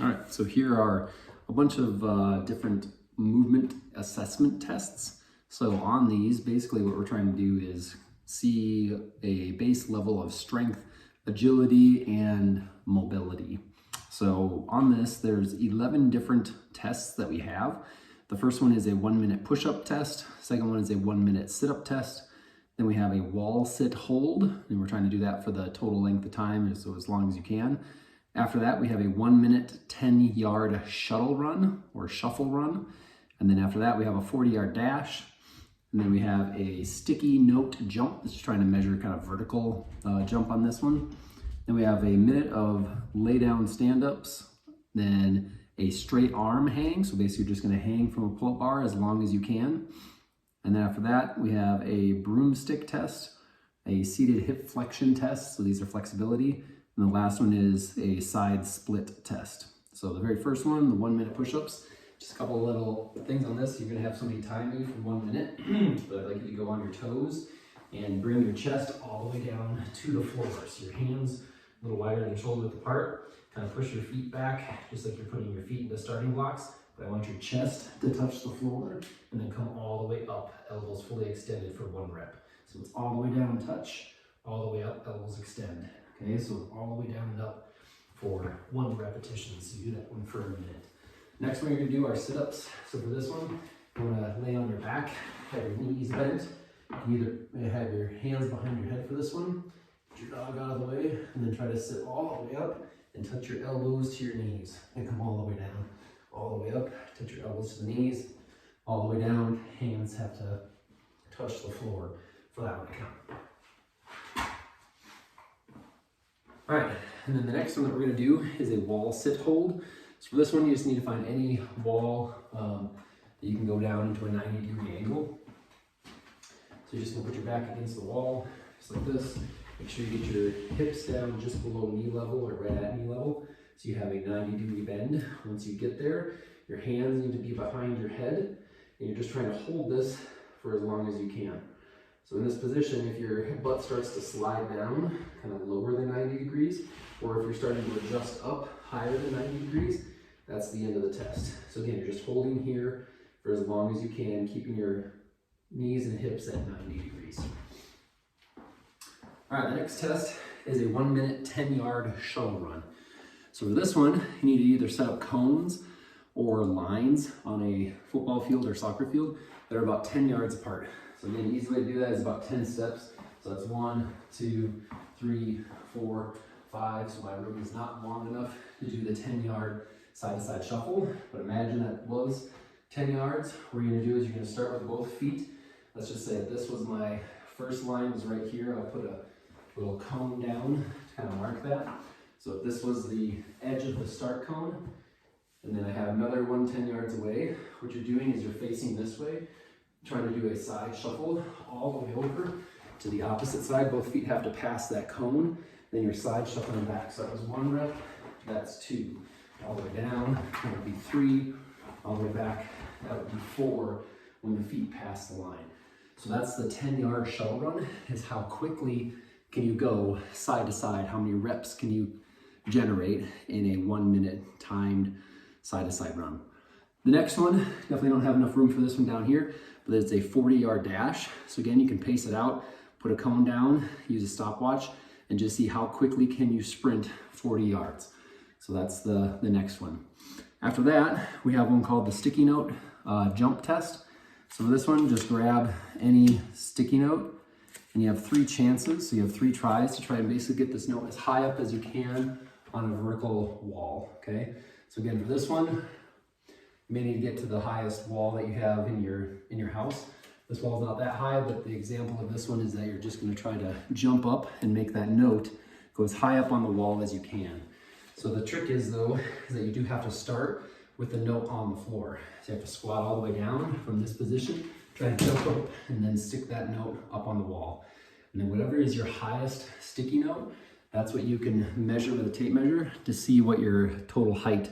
All right, so here are a bunch of different movement assessment tests. So on these, basically what we're trying to do is see a base level of strength, agility, and mobility. So on this, there's 11 different tests that we have. The first one is a 1-minute push-up test. Second one is a 1-minute sit-up test. Then we have a wall sit hold, and we're trying to do that for the total length of time, so as long as you can. After that, we have a 1-minute 10-yard shuttle run or shuffle run. And then after that, we have a 40-yard dash. And then we have a sticky note jump. This is trying to measure kind of vertical jump on this one. Then we have a minute of lay down stand-ups. Then a straight arm hang. So basically you're just gonna hang from a pull-up bar as long as you can. And then after that, we have a broomstick test, a seated hip flexion test. So these are flexibility. And the last one is a side split test. So the very first one, the 1-minute push-ups, just a couple of little things on this. You're gonna have somebody time you for 1 minute, but I'd like you to go on your toes and bring your chest all the way down to the floor. So your hands a little wider than shoulder width apart. Kind of push your feet back, just like you're putting your feet into starting blocks. But I want your chest to touch the floor and then come all the way up, elbows fully extended for 1 rep. So it's all the way down, touch, all the way up, elbows extend. Okay, so all the way down and up for 1 repetition. So you do that one for a minute. Next one, you're gonna do our sit-ups. So for this one, you wanna lay on your back, have your knees bent. You can either have your hands behind your head for this one, put your dog out of the way, and then try to sit all the way up and touch your elbows to your knees and come all the way down. All the way up, touch your elbows to the knees, all the way down. Hands have to touch the floor for that one to count. All right, and then the next one that we're gonna do is a wall sit hold. So for this one, you just need to find any wall that you can go down into a 90-degree angle. So you're just gonna put your back against the wall, just like this. Make sure you get your hips down just below knee level or right at knee level. So you have a 90-degree bend. Once you get there, your hands need to be behind your head, and you're just trying to hold this for as long as you can. So in this position, if your butt starts to slide down, kind of lower than 90 degrees, or if you're starting to adjust up higher than 90 degrees, that's the end of the test. So again, you're just holding here for as long as you can, keeping your knees and hips at 90 degrees. All right, the next test is a 1-minute 10-yard shuttle run. So for this one, you need to either set up cones or lines on a football field or soccer field that are about 10 yards apart. So again, the easy way to do that is about 10 steps. So that's 1, 2, 3, 4, 5. So my room is not long enough to do the 10-yard side-to-side shuffle, but imagine that was 10 yards. What you're gonna do is you're gonna start with both feet. Let's just say that this was my first line was right here. I'll put a little cone down to kind of mark that. So if this was the edge of the start cone, and then I have another one 10 yards away, what you're doing is you're facing this way, trying to do a side shuffle all the way over to the opposite side. Both feet have to pass that cone, then you're side shuffling back. So that was 1 rep, that's 2. All the way down, that would be 3. All the way back, that would be 4 when the feet pass the line. So that's the 10-yard shuttle run, is how quickly can you go side to side, how many reps can you generate in a 1-minute timed side-to-side run. The next one, definitely don't have enough room for this one down here, but it's a 40-yard dash. So again, you can pace it out, put a cone down, use a stopwatch, and just see how quickly can you sprint 40 yards. So that's the next one. After that, we have one called the sticky note jump test. So for this one, just grab any sticky note, and you have 3 chances. So you have 3 tries to try and basically get this note as high up as you can on a vertical wall, okay? So again, for this one, you may need to get to the highest wall that you have in your house. This wall's not that high, but the example of this one is that you're just gonna try to jump up and make that note go as high up on the wall as you can. So the trick is though, is that you do have to start with the note on the floor. So you have to squat all the way down from this position, try to jump up, and then stick that note up on the wall. And then whatever is your highest sticky note, that's what you can measure with a tape measure to see what your total height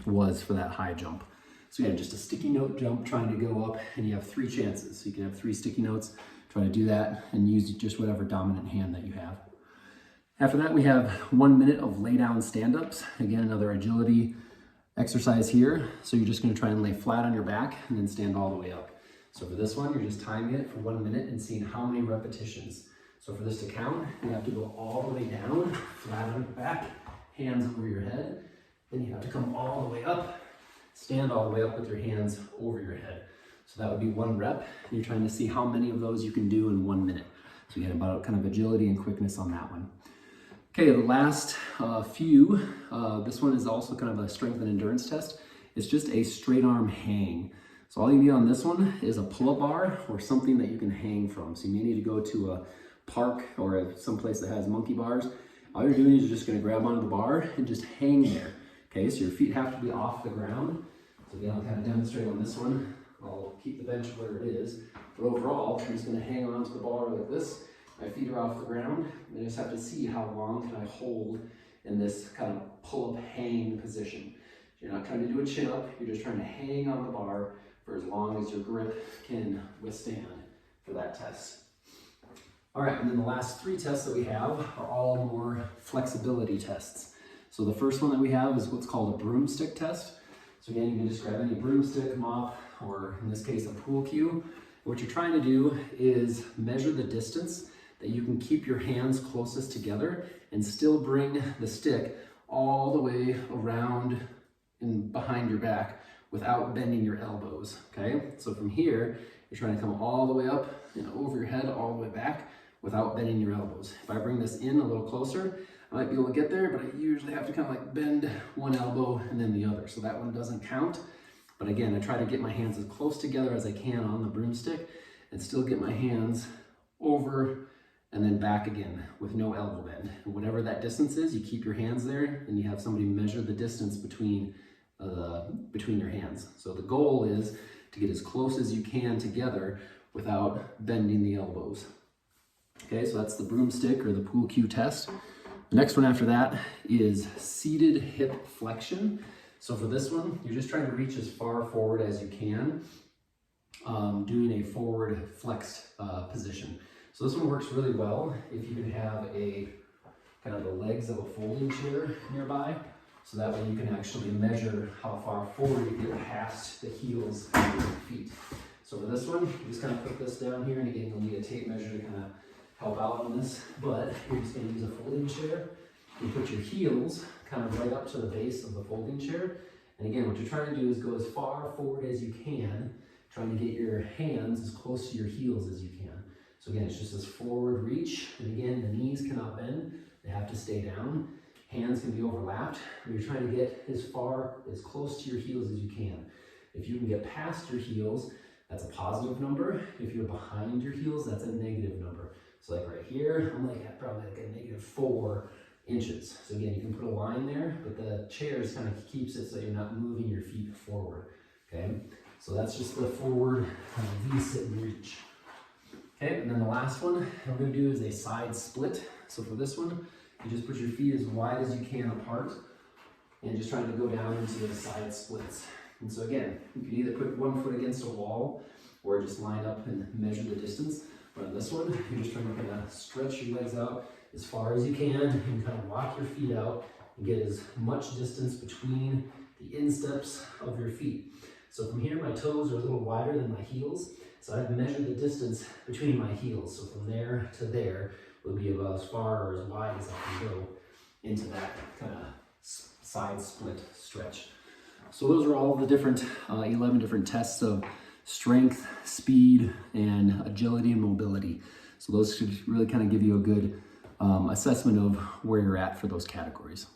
was for that high jump. So yeah, just a sticky note jump trying to go up, and you have 3 chances. So you can have 3 sticky notes, try to do that, and use just whatever dominant hand that you have. After that, we have 1 minute of lay down stand-ups. Again, another agility exercise here. So you're just gonna try and lay flat on your back and then stand all the way up. So for this one, you're just timing it for 1 minute and seeing how many repetitions. So for this to count, you have to go all the way down, flat on your back, hands over your head. Then you have to come all the way up, stand all the way up with your hands over your head. So that would be 1 rep. And you're trying to see how many of those you can do in 1 minute. So you get about kind of agility and quickness on that one. Okay, the last few, this one is also kind of a strength and endurance test. It's just a straight arm hang. So all you need on this one is a pull-up bar or something that you can hang from. So you may need to go to a park or someplace that has monkey bars. All you're doing is you're just gonna grab onto the bar and just hang there. Okay, so your feet have to be off the ground. So again, I'll kind of demonstrate on this one. I'll keep the bench where it is. But overall, I'm just gonna hang onto the bar like this. My feet are off the ground. I just have to see how long can I hold in this kind of pull-up hang position. You're not trying to do a chin-up, you're just trying to hang on the bar for as long as your grip can withstand for that test. All right, and then the last 3 tests that we have are all more flexibility tests. So the first one that we have is what's called a broomstick test. So again, you can just grab any broomstick, mop, or in this case, a pool cue. What you're trying to do is measure the distance that you can keep your hands closest together and still bring the stick all the way around and behind your back without bending your elbows, okay? So from here, you're trying to come all the way up and over your head, all the way back without bending your elbows. If I bring this in a little closer, I might be able to get there, but I usually have to kind of like bend one elbow and then the other. So that one doesn't count. But again, I try to get my hands as close together as I can on the broomstick and still get my hands over and then back again with no elbow bend. And whatever that distance is, you keep your hands there and you have somebody measure the distance between your hands. So the goal is to get as close as you can together without bending the elbows. Okay, so that's the broomstick or the pool cue test. The next one after that is seated hip flexion. So for this one, you're just trying to reach as far forward as you can, doing a forward flexed position. So this one works really well if you can have a kind of the legs of a folding chair nearby. So that way you can actually measure how far forward you get past the heels of your feet. So for this one, you just kind of put this down here, and again, you'll need a tape measure to kind of help out on this, but you're just going to use a folding chair. You put your heels kind of right up to the base of the folding chair. And again, what you're trying to do is go as far forward as you can, trying to get your hands as close to your heels as you can. So again, it's just this forward reach. And again, the knees cannot bend. They have to stay down. Hands can be overlapped. And you're trying to get as close to your heels as you can. If you can get past your heels, that's a positive number. If you're behind your heels, that's a negative number. So like right here, I'm like at probably like a -4 inches. So again, you can put a line there, but the chair just kind of keeps it so you're not moving your feet forward, okay? So that's just the forward kind of V-sit and reach. Okay, and then the last one we're gonna do is a side split. So for this one, you just put your feet as wide as you can apart and just trying to go down into the side splits. And so again, you can either put one foot against a wall or just line up and measure the distance. But on this one, you're just trying to kind of stretch your legs out as far as you can and kind of walk your feet out and get as much distance between the insteps of your feet. So from here, my toes are a little wider than my heels. So I've measured the distance between my heels. So from there to there would be about as far or as wide as I can go into that kind of side split stretch. So those are all the different 11 different tests of strength, speed, and agility and mobility. So those should really kind of give you a good assessment of where you're at for those categories.